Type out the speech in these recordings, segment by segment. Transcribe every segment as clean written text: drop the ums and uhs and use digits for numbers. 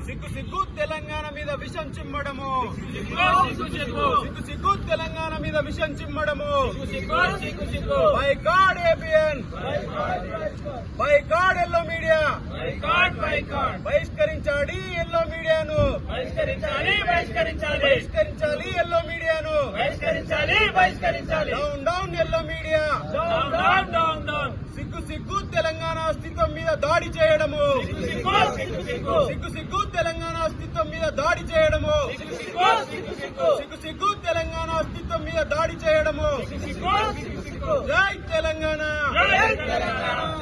సిగ్గు సిగ్గు తెలంగాణ మీద విషం చిమ్మడము, సిగ్గు తెలంగాణ మీద విషం చిమ్మడము. Boycott ABN, boycott yellow media, బహిష్కరించాలి ఎల్లో మీడియాను, బహిష్కరించాలి ఎల్లో మీడియాను, డౌన్ డౌన్ ఎల్లో మీడియా. సిగ్గు సిగ్గు తెలంగాణ అస్తిత్వం మీద దాడి చేయడము, సిగ్గు సిగ్గు తెలంగాణ అస్తిత్వం మీద దాడి చేయడము, సిగ్గు సిగ్గు తెలంగాణ అస్తిత్వం మీద దాడి చేయడము. జై తెలంగాణ,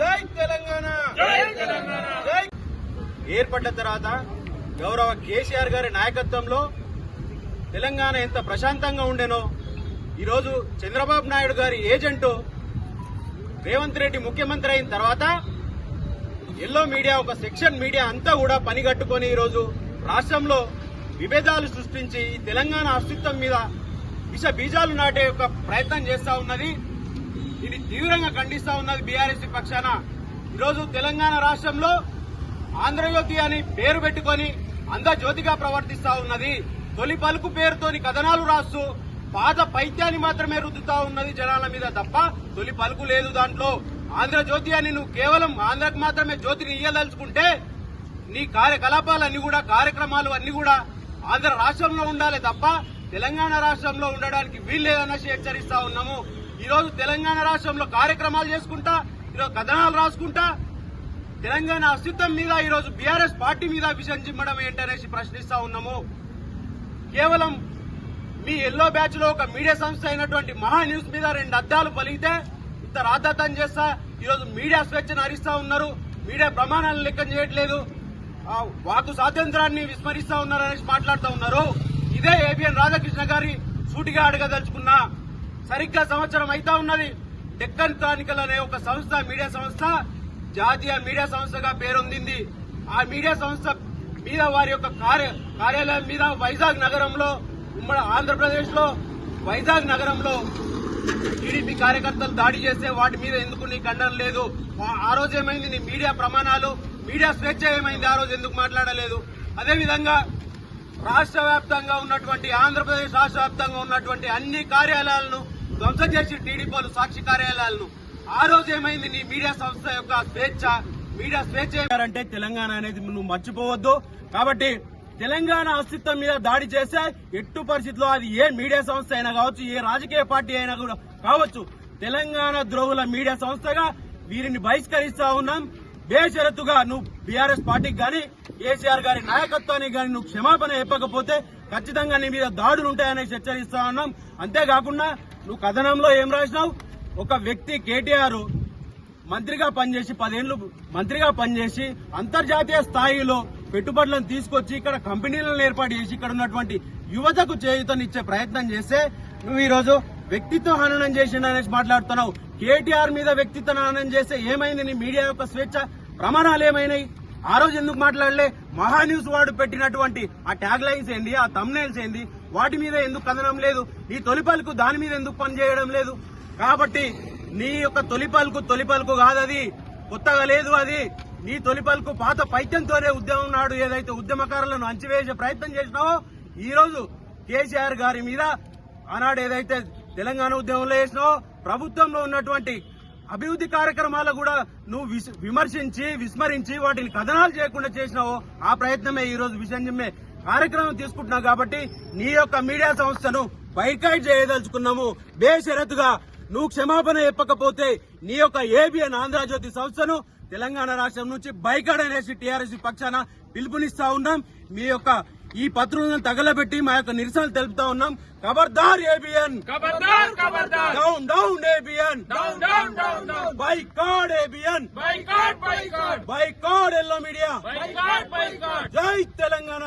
జై తెలంగాణ, జై. ఏర్పడ్డ తర్వాత గౌరవ కేసీఆర్ గారి నాయకత్వంలో తెలంగాణ ఎంత ప్రశాంతంగా ఉండేనో, ఈరోజు చంద్రబాబు నాయుడు గారి ఏజెంటు రేవంత్ రెడ్డి ముఖ్యమంత్రి అయిన తర్వాత ఎల్లో మీడియా, ఒక సెక్షన్ మీడియా అంతా కూడా పనిగట్టుకుని ఈరోజు రాష్ట్రంలో విభేదాలు సృష్టించి తెలంగాణ అస్తిత్వం మీద విష బీజాలు నాటే ఒక ప్రయత్నం చేస్తా ఉన్నది. ఇది తీవ్రంగా ఖండిస్తా ఉన్నది బీఆర్ఎస్ పక్షాన. ఈరోజు తెలంగాణ రాష్ట్రంలో ఆంధ్రజ్యోతి అని పేరు పెట్టుకుని ఆంధ్రజ్యోతిగా ప్రవర్తిస్తా ఉన్నది. తొలి పలుకు పేరుతోని కథనాలు రాస్తూ పాత పైత్యాన్ని మాత్రమే రుద్దుతా ఉన్నది జనాల మీద తప్ప తొలి పలుకు లేదు దాంట్లో. ఆంధ్రజ్యోతి అని నువ్వు కేవలం ఆంధ్రకు మాత్రమే జ్యోతిని ఇయ్యదలుచుకుంటే నీ కార్యకలాపాలన్నీ కూడా, కార్యక్రమాలు అన్ని కూడా ఆంధ్ర రాష్ట్రంలో ఉండాలి తప్ప తెలంగాణ రాష్ట్రంలో ఉండడానికి వీల్లేదన్నసి హెచ్చరిస్తా ఉన్నాము. ఈరోజు తెలంగాణ రాష్ట్రంలో కార్యక్రమాలు చేసుకుంటా, ఈరోజు కథనాలు రాసుకుంటా తెలంగాణ అస్తిత్వం మీద ఈరోజు బీఆర్ఎస్ పార్టీ మీద విషం చిమ్మడం ఏంటనేసి ప్రశ్నిస్తా ఉన్నాము. కేవలం మీ ఎల్లో బ్యాచ్ లో ఒక మీడియా సంస్థ అయినటువంటి మహా న్యూస్ మీద 2 అద్దాలు పలిగితే ఇంత రాద్ధాంతం చేస్తా ఈరోజు మీడియా స్వేచ్ఛను హరిస్తా ఉన్నారు, మీడియా ప్రమాణాలను లెక్క చేయట్లేదు, వాకు స్వాతంత్రాన్ని విస్మరిస్తా ఉన్నారు అనేసి మాట్లాడుతూ ఉన్నారు. ఇదే ఏబిఎన్ రాధాకృష్ణ గారి సూటిగా అడగదలుచుకున్నా. సరిగ్గా సంవత్సరం అయితా ఉన్నది. డెక్కన్ క్రానికల్ అనే ఒక సంస్థ, మీడియా సంస్థ, జాతీయ మీడియా సంస్థగా పేరొందింది. ఆ మీడియా సంస్థ మీద వారి యొక్క కార్యాలయం మీద వైజాగ్ నగరంలో, ఉమ్మడి ఆంధ్రప్రదేశ్ లో వైజాగ్ నగరంలో టీడీపీ కార్యకర్తలు దాడి చేస్తే వాటి మీద ఎందుకు నీ ఖండన లేదు? ఆ రోజు ఏమైంది నీ మీడియా ప్రమాణాలు, మీడియా స్వేచ్ఛ ఏమైంది? ఆ రోజు ఎందుకు మాట్లాడలేదు? అదేవిధంగా రాష్ట్ర వ్యాప్తంగా ఉన్నటువంటి, ఆంధ్రప్రదేశ్ రాష్ట్ర వ్యాప్తంగా ఉన్నటువంటి అన్ని కార్యాలయాలను ధ్వంసం చేసి టీడీపీలు సాక్షి కార్యాలయాలను, ఆ రోజు ఏమైంది నీ మీడియా సంస్థ యొక్క స్వేచ్ఛ? మీడియా స్వేచ్ఛ అంటే తెలంగాణ అనేది నువ్వు మర్చిపోవద్దు. కాబట్టి తెలంగాణ అస్తిత్వం మీద దాడి చేస్తే ఎట్టు పరిస్థితిలో అది ఏ మీడియా సంస్థ అయినా కావచ్చు, ఏ రాజకీయ పార్టీ అయినా కూడా కావచ్చు, తెలంగాణ ద్రోహుల మీడియా సంస్థగా వీరిని బహిష్కరిస్తా ఉన్నాం. బేషరతుగా నువ్వు బీఆర్ఎస్ పార్టీకి గాని, కేసీఆర్ గారి నాయకత్వానికి గాని నువ్వు క్షమాపణ చెప్పకపోతే ఖచ్చితంగా నీ మీద దాడులు ఉంటాయని హెచ్చరిస్తా ఉన్నాం. అంతేకాకుండా నువ్వు కథనంలో ఏం రాసినావు? ఒక వ్యక్తి కేటీఆర్ మంత్రిగా పనిచేసి 10 ఏళ్లు మంత్రిగా పనిచేసి అంతర్జాతీయ స్థాయిలో పెట్టుబడులను తీసుకొచ్చి ఇక్కడ కంపెనీలను ఏర్పాటు చేసి ఇక్కడ ఉన్నటువంటి యువతకు చేయూతనిచ్చే ప్రయత్నం చేస్తే నువ్వు ఈరోజు వ్యక్తిత్వ హననం చేసిండనేసి మాట్లాడుతున్నావు. కేటీఆర్ మీద వ్యక్తిత్వ హననం చేస్తే ఏమైంది? నీ మీడియా యొక్క స్వేచ్ఛ ప్రమాణాలు ఏమైనాయి? ఆ రోజు ఎందుకు మాట్లాడలే? మహా న్యూస్ వాడు పెట్టినటువంటి ఆ ట్యాగ్ లైన్స్ ఏంది, ఆ థంబ్నెయిల్స్ ఏంది, వాటి మీద ఎందుకు కథనం లేదు? నీ తొలి పలుకు దాని మీద ఎందుకు పనిచేయడం లేదు? కాబట్టి నీ యొక్క తొలి పలుకు కాదది, కొత్తగా లేదు అది. నీ తొలి పలుకు పాత పైత్యంతోనే ఉద్యమం నాడు ఏదైతే ఉద్యమకారులను అంచివేసే ప్రయత్నం చేసినావో, ఈ రోజు కేసీఆర్ గారి మీద ఆనాడు ఏదైతే తెలంగాణ ఉద్యమంలో చేసినావో, ప్రభుత్వంలో ఉన్నటువంటి అభివృద్ధి కార్యక్రమాలు కూడా నువ్వు విమర్శించి విస్మరించి వాటిని కథనాలు చేయకుండా చేసినావో, ఆ ప్రయత్నమే ఈ రోజు విషయం చిమ్మే కార్యక్రమం తీసుకుంటున్నావు. కాబట్టి నీ యొక్క మీడియా సంస్థను బైకాట్ చేయదలుచుకున్నాము. బేషరతుగా నువ్వు క్షమాపణ చెప్పకపోతే నీ యొక్క ఏబిఎన్ ఆంధ్రజ్యోతి సంస్థను తెలంగాణ రాష్ట్రం నుంచి బైకాట్ అనేసి టీఆర్ఎస్ పక్షాన పిలుపునిస్తా ఉన్నాం. మీ యొక్క ఈ పత్రులను తగలబెట్టి మా యొక్క నిరసనలు తెలుపుతా ఉన్నాం. ఖబర్దార్ ABN, down down ABN, boycott ABN, boycott yellow media. జై తెలంగాణ,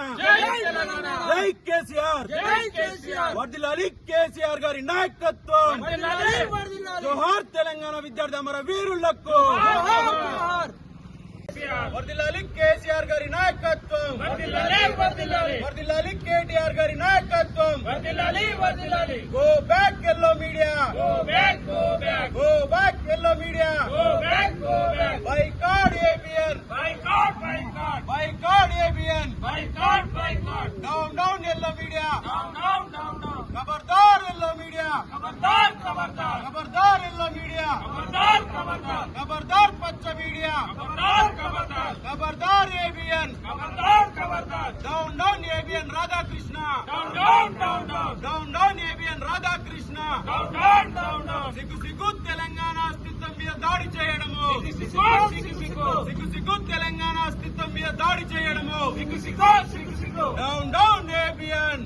జై కేసీఆర్, వర్ధిల్లాలి కేసీఆర్ గారి నాయకత్వం. జోహార్ తెలంగాణ విద్యార్థి అమర వీరులకు. వర్ధిల్లాలి కేసీఆర్ గారి నాయకత్వం, వర్ధిల్లాలి కేటీఆర్ గారి నాయకత్వం. Go back yellow media, go back yellow media. Boycott ABN, boycott సిగ్గు సిగ్గు తెలంగాణ అస్తిత్వం మీద దాడి చేయడము. Down down ABN.